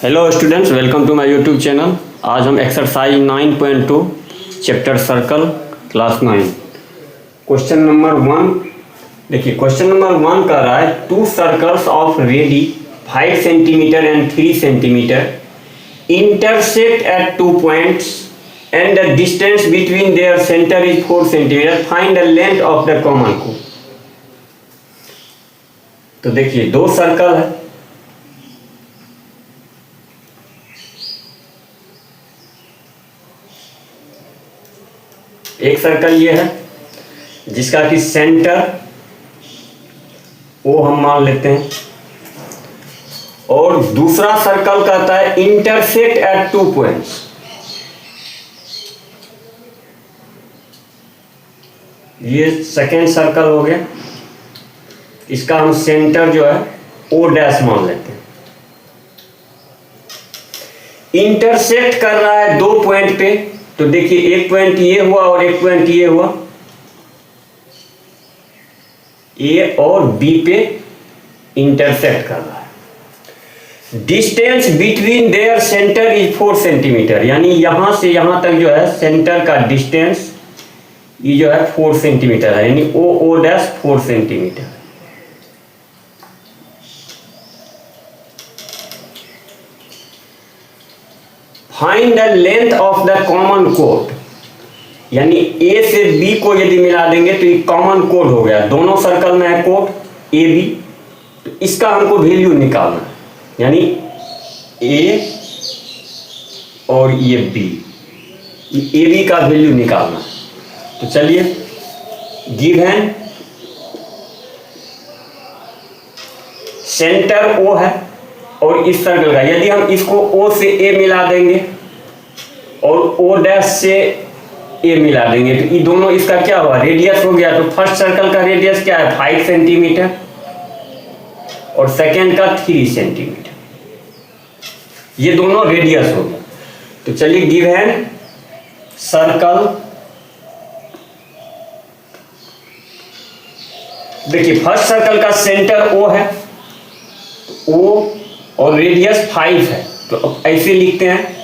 Hello students, welcome to my YouTube channel. आज हम exercise 9.2 chapter circle class 9 question number 1 देखिए। Question number 1 कह रहा है two circles of radii 5 centimetre and 3 centimetre intersect at 2 points and the distance between their centre is 4 centimetre. Find the length of the common कोड। तो देखिए, दो circle है, एक सर्कल ये है जिसका कि सेंटर ओ हम मान लेते हैं, और दूसरा सर्कल कहता है इंटरसेक्ट एट 2 पॉइंट्स। ये सेकेंड सर्कल हो गया, इसका हम सेंटर जो है ओ डैश मान लेते हैं। इंटरसेक्ट कर रहा है 2 पॉइंट पे, तो देखिए एक पॉइंट ये हुआ और एक पॉइंट ये हुआ, ए और बी पे इंटरसेक्ट कर रहा है। Distance between their centre is 4 centimetre, यानी यहां से यहां तक जो है सेंटर का डिस्टेंस ये जो है 4 सेंटीमीटर है, यानी O dash 4 centimetre. Find the length of the common कोड, यानी ए से बी को यदि मिला देंगे तो ये कॉमन कोड हो गया, दोनों सर्कल में है कोड ए बी, तो इसका हमको वैल्यू निकालना है, यानी ए और ये बी, ए बी का वैल्यू निकालना है। तो चलिए, गिवन सेंटर ओ है और इस सर्कल का, यदि हम इसको O से A मिला देंगे और O डैश से A मिला देंगे तो ये दोनों, इसका क्या हुआ, रेडियस हो गया। तो फर्स्ट सर्कल का रेडियस क्या है, 5 सेंटीमीटर, और सेकेंड का 3 सेंटीमीटर, ये दोनों रेडियस हो गया। तो चलिए, गिवन सर्कल, देखिए फर्स्ट सर्कल का सेंटर O है, O और रेडियस 5 है, तो अब ऐसे लिखते हैं,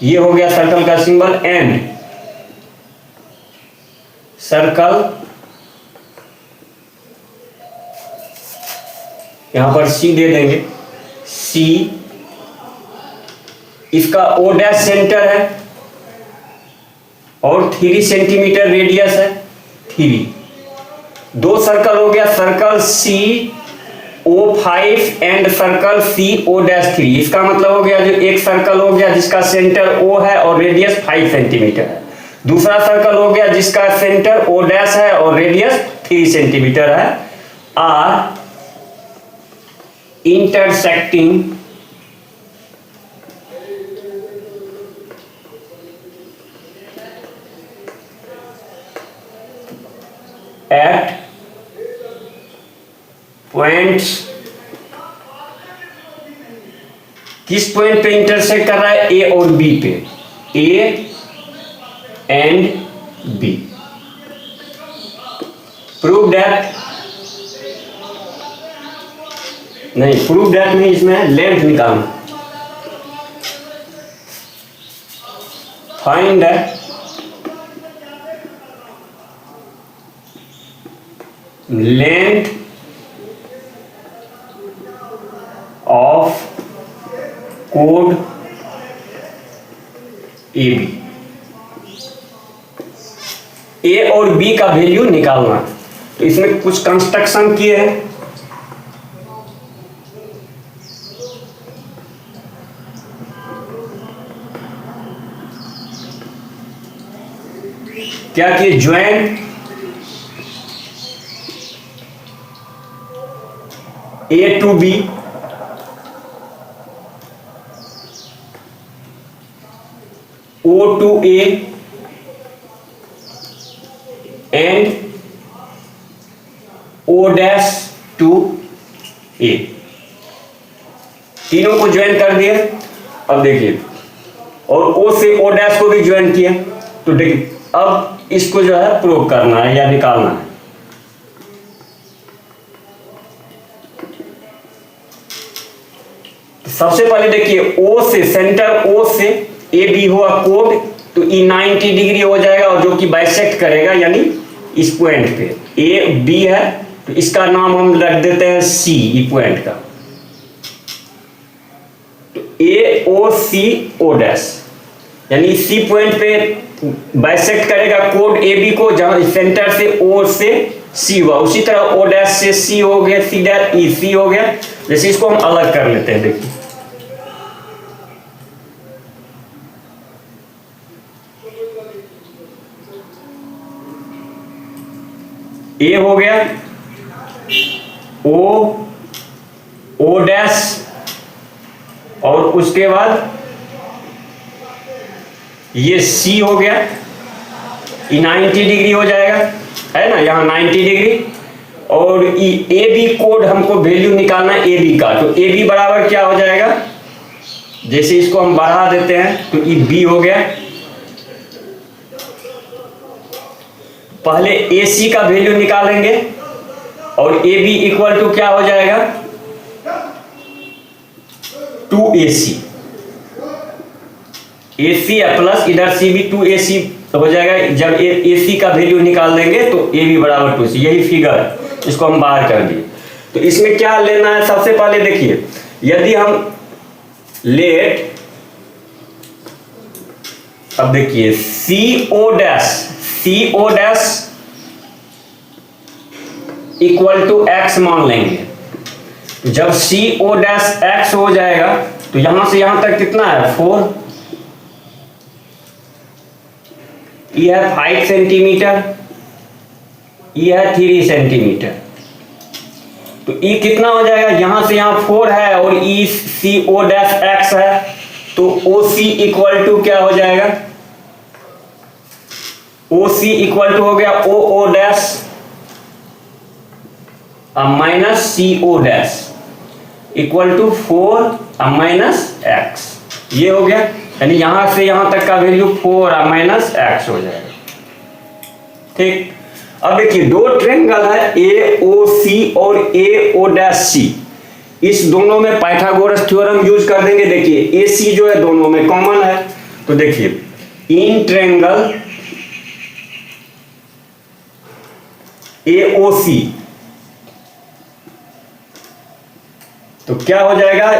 ये हो गया सर्कल का सिंबल एंड सर्कल, यहां पर C दे देंगे, C, इसका O डैश सेंटर है और 3 सेंटीमीटर रेडियस है, 3, दो सर्कल हो गया, circle C O5 and circle C O-3। इसका मतलब हो गया, जो एक सर्कल हो गया जिसका सेंटर O है और रेडियस 5 सेंटीमीटर है, दूसरा सर्कल हो गया जिसका सेंटर O डैश है और रेडियस 3 सेंटीमीटर है, आर इंटरसेक्टिंग एट पॉइंट्स। किस पॉइंट पे इंटरसेक्ट कर रहा है, ए और बी पे, A and B. Prove that, नहीं प्रूव दैट नहीं, इसमें लेंथ निकालना। फाइंड दैट लेंथ ऑफ कोड ए बी। ए और बी का वैल्यू निकालना, तो इसमें कुछ कंस्ट्रक्शन किए हैं। क्या किए, join A to B, O to A and O dash to A, तीनों को ज्वाइन कर दिया। अब देखिए, और O से O डैश को भी ज्वाइन किया, तो देखिए अब इसको जो है प्रूव करना है या निकालना है। सबसे पहले देखिए ओ से, सेंटर ओ से ए बी हुआ कोड, तो ई 90 डिग्री हो जाएगा और जो कि बाइसेक्ट करेगा यानी इस पॉइंट पे ए बी है, तो इसका नाम हम रख देते हैं सी, ई पॉइंट का। तो ए ओ सी ओ डैश, यानी सी पॉइंट पे बाइसेक्ट करेगा कोड ए बी को, जहां सेंटर से ओ से सी हुआ, उसी तरह ओ डैश से सी हो गया, सी डैश ई सी हो गया। जैसे इसको हम अलग कर लेते हैं, देखिए ए हो गया, ओ डैश, और उसके बाद ये सी हो गया, ये 90 डिग्री हो जाएगा, है ना, यहाँ 90 डिग्री। और ए बी कोड हमको वैल्यू निकालना है ए बी का, तो ए बी बराबर क्या हो जाएगा, जैसे इसको हम बढ़ा देते हैं तो ये बी हो गया। पहले ए सी का वैल्यू निकालेंगे और ए बी इक्वल टू क्या हो जाएगा, 2AC, AC है प्लस इधर सी भी 2AC हो जाएगा। जब AC का वैल्यू निकाल देंगे तो ए बी बराबर 2C, यही फिगर, इसको हम बाहर कर दिए। तो इसमें क्या लेना है, सबसे पहले देखिए, यदि हम लेट, अब देखिए CO dash equal to x मान लेंगे। जब CO डैश x हो जाएगा तो यहां से यहां तक कितना है, 4, यह है 5 सेंटीमीटर, यह है 3 सेंटीमीटर। तो ई कितना हो जाएगा, यहां से यहां 4 है और ई CO डैश x है, तो OC इक्वल टू क्या हो जाएगा, OC इक्वल टू हो गया OO dash minus CO dash equal to 4 minus x, ये हो गया। यानी यहां से यहां तक का वैल्यू 4 माइनस x हो जाएगा। ठीक, अब देखिए दो ट्रायंगल है AOC और AO', इस दोनों में पाइथागोरस थ्योरम यूज कर देंगे। देखिए AC जो है दोनों में कॉमन है, तो देखिए इन ट्रायंगल AOC, तो क्या हो जाएगा,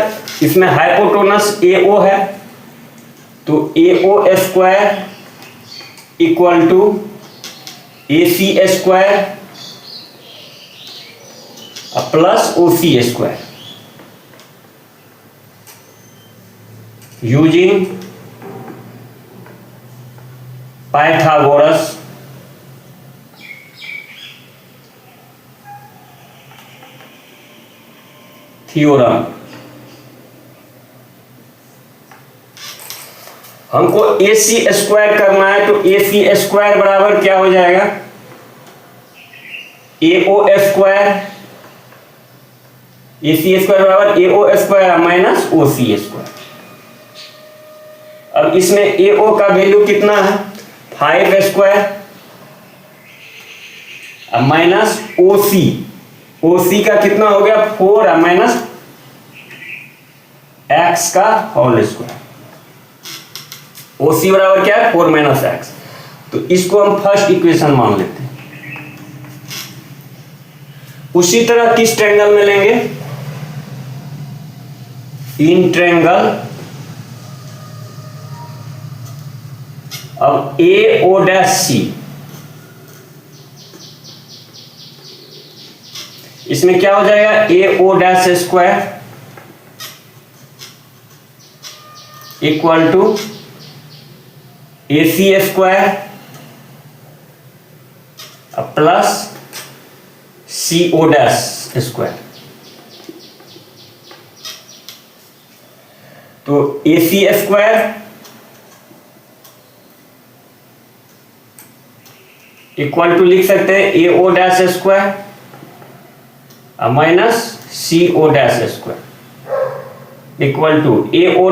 इसमें हाइपोटेनस AO है, तो AO square equal to AC square plus OC square, using Pythagoras theorem. हमको AC स्क्वायर करना है, तो AC स्क्वायर बराबर क्या हो जाएगा, AO स्क्वायर, AC स्क्वायर बराबर AO square minus OC square. अब इसमें AO का वैल्यू कितना है, 5 स्क्वायर माइनस OC का कितना हो गया, 4 माइनस x का होल स्क्वायर। OC बराबर क्या है, 4 माइनस x, तो इसको हम फर्स्ट इक्वेशन मान लेते हैं। उसी तरह किस ट्रायंगल में लेंगे, इन ट्रायंगल, अब AO'C, इसमें क्या हो जाएगा, AO' square equal to AC square plus CO' square. तो AC स्क्वायर इक्वल टू लिख सकते हैं AO' square minus CO' square equal to AO'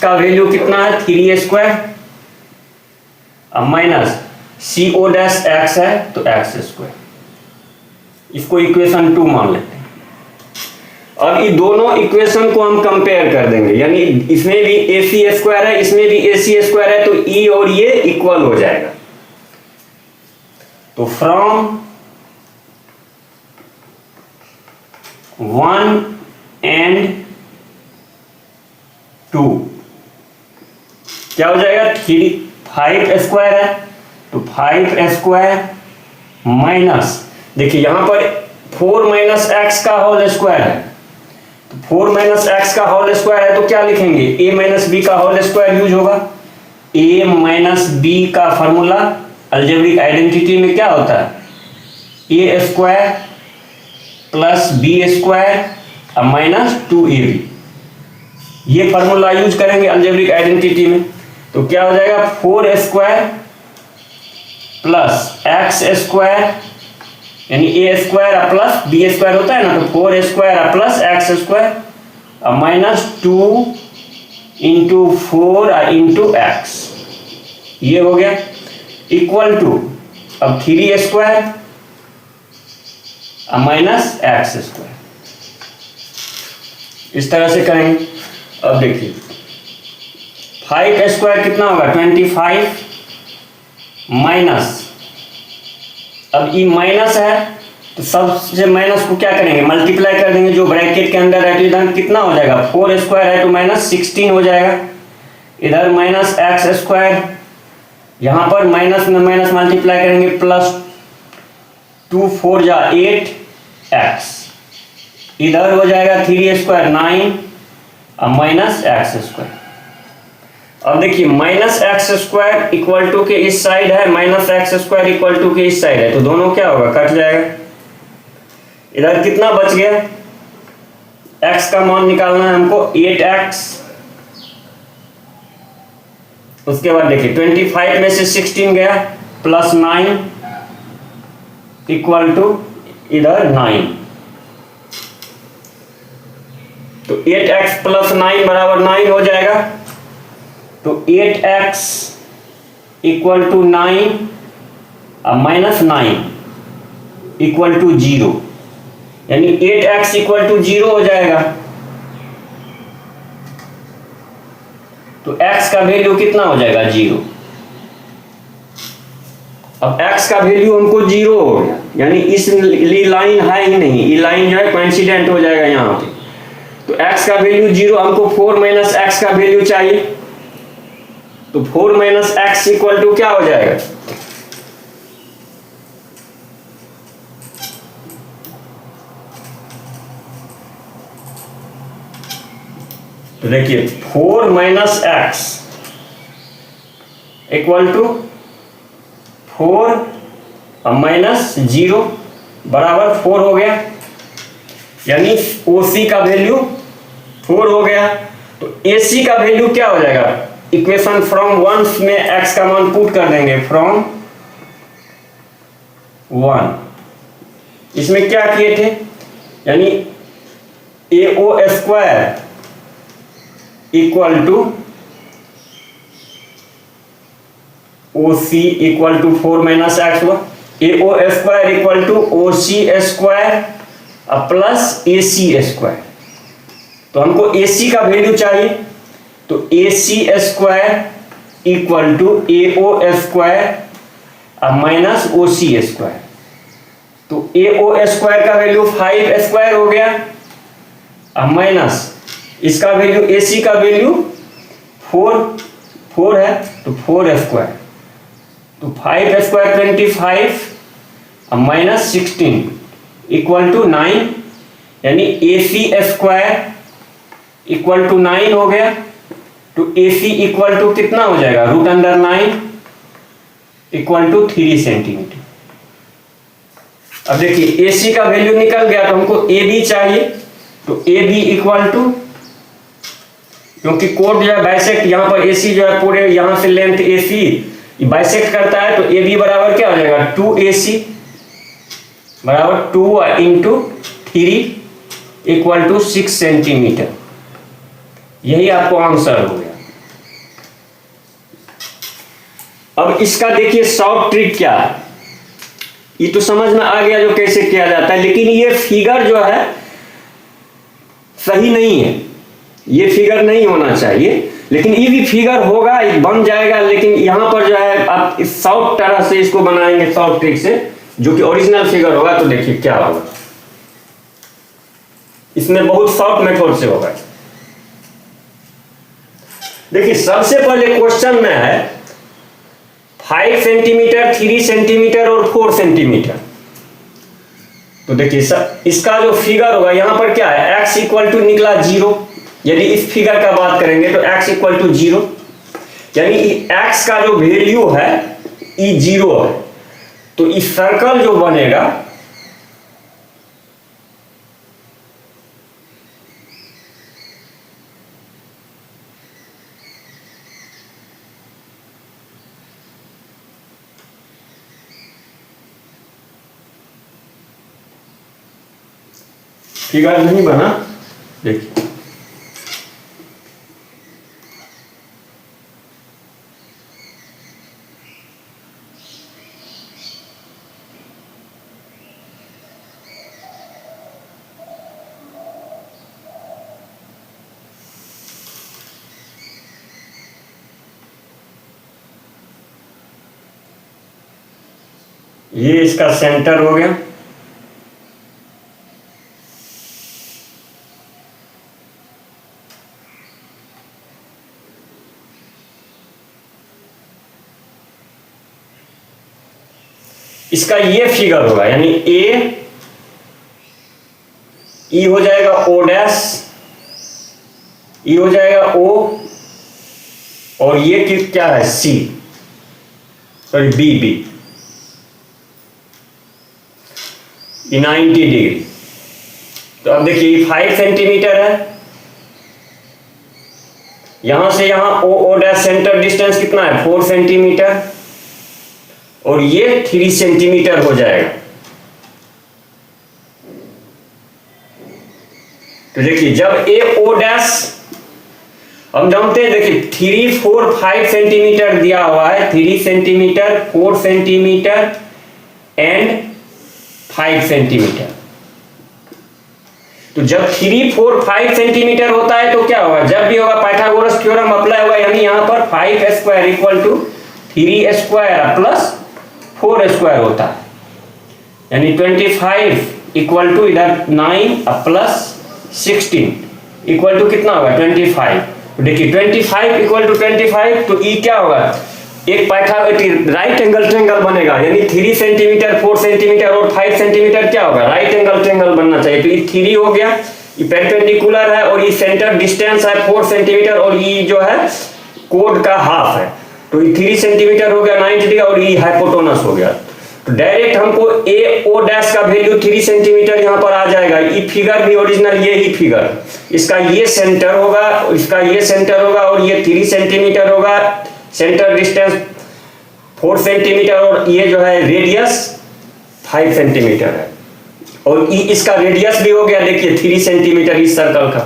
का वैल्यू कितना है, 3 स्क्वायर माइनस CO' x है तो x स्क्वायर। इसको इक्वेशन 2 मान लेते हैं। अब ये दोनों इक्वेशन को हम कंपेयर कर देंगे, यानी इसमें भी AC स्क्वायर है, इसमें भी AC स्क्वायर है, तो E और ये इक्वल हो जाएगा। तो फ्रॉम 1 and 2 क्या हो जाएगा, 5 स्क्वायर है, तो 5 स्क्वायर माइनस, देखिए यहां पर 4 माइनस एक्स का होल स्क्वायर है, तो 4 माइनस एक्स का होल स्क्वायर है, तो क्या लिखेंगे, ए माइनस बी का होल स्क्वायर यूज होगा। ए माइनस बी का फॉर्मूला अलजेब्रिक आइडेंटिटी में क्या होता है, a square plus b square minus 2ab, ये फॉर्मूला यूज करेंगे अलजेब्रिक आइडेंटिटी में। तो क्या हो जाएगा, 4 स्क्वायर प्लस एक्स स्क्वायर, यानी ए स्क्वायर प्लस बी स्क्वायर होता है ना, तो 4 square plus x square minus 2 into 4 into x, ये हो गया इक्वल टू अब 3 स्क्वायर माइनस एक्स स्क्वायर, इस तरह से करेंगे। अब देखिए 5 स्क्वायर कितना होगा, 25 माइनस, अब ये माइनस है तो सबसे माइनस को क्या करेंगे, मल्टीप्लाई कर देंगे, जो ब्रैकेट के अंदर है, तो इधर कितना हो जाएगा, 4 स्क्वायर है तो माइनस 16 हो जाएगा, इधर माइनस एक्स स्क्वायर, यहां पर माइनस में माइनस मल्टीप्लाई करेंगे, प्लस 2 4 जा 8 एक्स, इधर हो जाएगा 3 स्क्वायर 9 और माइनस एक्स स्क्वायर। अब देखिए minus x square equal to के इस साइड है, minus x square equal to के इस साइड है, तो दोनों क्या होगा, कट जाएगा। इधर कितना बच गया, x का मान निकालना है हमको 8x, उसके बाद देखिए 25 में से 16 गया प्लस 9 इक्वल टू इधर 9, तो 8x प्लस 9 बराबर 9 हो जाएगा, तो 8x equal to 9 minus 9 equal to 0, यानी 8x इक्वल टू 0 हो जाएगा। तो x का वैल्यू कितना हो जाएगा, 0। अब x का वैल्यू हमको 0 हो गया, यानी इस लाइन है ही नहीं, ये लाइन जो है कोइंसिडेंट हो जाएगा यहाँ पे। तो x का वैल्यू 0, हमको 4 माइनस एक्स का वैल्यू चाहिए, तो 4 माइनस एक्स इक्वल टू क्या हो जाएगा, तो देखिए 4 minus x equal to 4 minus 0 बराबर 4 हो गया, यानी OC का वैल्यू 4 हो गया। तो AC का वैल्यू क्या हो जाएगा, इक्वेशन फ्रॉम 1 में x का मान पुट कर देंगे, फ्रॉम 1, इसमें क्या किए थे, यानी AO square equal to OC equal to 4 minus x हुआ, AO square equal to OC square plus AC square. तो हमको AC का वैल्यू चाहिए, तो AC square equal to AO square minus OC square. तो AO स्क्वायर का value 5 square हो गया माइनस इसका वैल्यू AC का वैल्यू 4 है, तो 4 स्क्वायर, तो 5 स्क्वायर 25 माइनस 16 इक्वल टू 9, यानी AC स्क्वायर इक्वल टू 9 हो गया। तो AC इक्वल टू कितना हो जाएगा, root under 9 equal to 3 centimetre. अब देखिए AC का वैल्यू निकल गया, तो हमको AB चाहिए, तो AB इक्वल टू, क्योंकि कोड जो है बाइसेक्ट, यहाँ पर AC जो है पूरे यहाँ से लेंथ AC बाइसेक्ट करता है, तो AB बराबर क्या हो जाएगा, 2AC बराबर 2 इंटू 3 इक्वल टू 6 सेंटीमीटर। यही आपको आंसर हो गया। अब इसका देखिए शॉर्ट ट्रिक क्या है, ये तो समझ में आ गया जो कैसे किया जाता है, लेकिन ये फिगर जो है सही नहीं है, ये फिगर नहीं होना चाहिए, लेकिन ये भी फिगर होगा, ये बन जाएगा। लेकिन यहाँ पर जो है आप इस शॉर्ट तरह से इसको बनाएंगे, शॉर्ट ट्रिक से, जो कि ओरिजिनल फिगर होगा। तो देखिए क्या होगा, इसमें बहुत शॉर्ट मेथड से होगा। देखिए सबसे पहले क्वेश्चन में है 5 सेंटीमीटर, 3 सेंटीमीटर और 4 सेंटीमीटर। तो देखिए इसका जो फिगर होगा यहाँ पर क्या है, x इक्वल टू निकला 0। यदि इस फिगर का बात करेंगे तो x इक्वल टू 0, यानी x का जो वैल्यू है ये 0 है। तो इस सर्कल जो बनेगा फिगर नहीं बना, देखिए ये इसका सेंटर हो गया। इसका ये फिगर होगा, यानी ई हो जाएगा ओ डैश, ई हो जाएगा ओ, और ये क्या है सी, सॉरी बी 90 डिग्री। तो अब देखिए 5 सेंटीमीटर है, यहां से यहां ओ डैश सेंटर डिस्टेंस कितना है 4 सेंटीमीटर, और ये 3 सेंटीमीटर हो जाएगा। तो देखिए जब ए ओ डैश, हम जानते हैं, देखिए 3, 4, 5 सेंटीमीटर दिया हुआ है, 3 सेंटीमीटर, 4 सेंटीमीटर एंड 5 सेंटीमीटर। तो जब 3, 4, 5 सेंटीमीटर होता है तो क्या होगा, जब भी होगा पाइथागोरस थ्योरम अप्लाई होगा, यानी यहां पर 5 square equal to 3 square plus 4 square होता है, यानी 25 इक्वल टू इधर 9 प्लस 16 इक्वल टू कितना होगा 25। तो देखिए 25 इक्वल टू 25, तो ई क्या होगा, एक पाइथागोरस राइट एंगल ट्रायंगल बनेगा, यानी 3 सेंटीमीटर, 4 सेंटीमीटर और 5 सेंटीमीटर क्या होगा, राइट एंगल ट्रायंगल बनना चाहिए। तो ये 3 हो गया, ये परपेंडिकुलर है, और ये सेंटर डिस्टेंस है 4 सेंटीमीटर, और ये जो है कोड का हाफ है। तो ये 3 सेंटीमीटर हो गया 90 डिग्री, और ये हाइपोटेनस हो गया। तो डायरेक्ट हमको ए ओ डैश का वैल्यू 3 सेंटीमीटर यहाँ पर आ जाएगा। ये फिगर भी ओरिजिनल ये ही फिगर, इसका ये सेंटर होगा, इसका ये सेंटर होगा, और ये 3 सेंटीमीटर होगा, सेंटर डिस्टेंस 4 सेंटीमीटर, और ये जो है रेडियस 5 सेंटीमीटर है, और इसका रेडियस भी हो गया देखिए 3 सेंटीमीटर इस सर्कल का।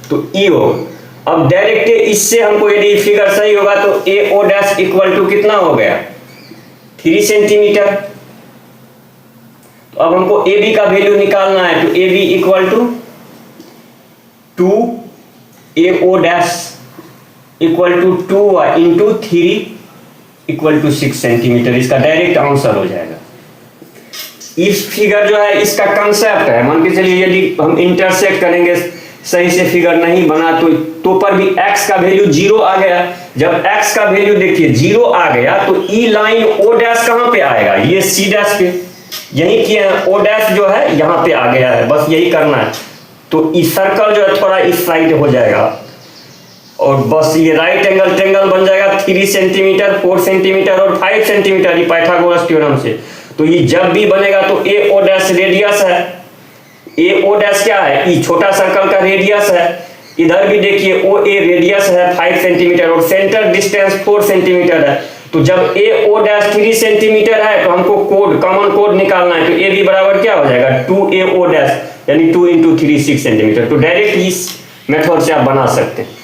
तो ई हो, अब डायरेक्ट इससे हमको यदि फिगर सही होगा तो ए ओ डैश इक्वल टू कितना हो गया 3 सेंटीमीटर। तो अब हमको ए बी का वैल्यू निकालना है, तो A B equal to 2 A O dash equal to 2 into 3 equal to 6 centimetre, इसका डायरेक्ट आंसर हो जाएगा। इस फिगर जो है इसका कंसेप्ट है, मान के चलिए यदि हम इंटरसेक्ट करेंगे, सही से फिगर नहीं बना तो पर भी x का वैल्यू 0 आ गया। जब x का वैल्यू देखिए 0 आ गया तो ई लाइन ओ डैश कहां पे आएगा, ये सी डैश पे, यही किए हैं, ओ डैश जो है यहां पे आ गया है, बस यही करना है। तो इस सर्कल जो है थोड़ा इस साइड हो जाएगा, और बस ये राइट एंगल ट्रायंगल बन जाएगा 3 सेंटीमीटर, 4 सेंटीमीटर और 5 सेंटीमीटर, ये पाइथागोरस थ्योरम से। तो ये जब भी बनेगा तो ए ओ डैश रेडियस है, ए ओ डैश क्या है, ये छोटा सर्कल का रेडियस है, इधर भी देखिए ओ ए रेडियस है 5 सेंटीमीटर, और सेंटर डिस्टेंस 4 सेंटीमीटर है। तो जब ए ओ डैश 3 सेंटीमीटर है तो हमको कोड, कॉमन कोड निकालना है। तो ए बी बराबर क्या हो जाएगा 2 ए ओ डैश, यानी 2 इंटू 3 6 सेंटीमीटर। तो डायरेक्ट इस मेथड से आप बना सकते हैं।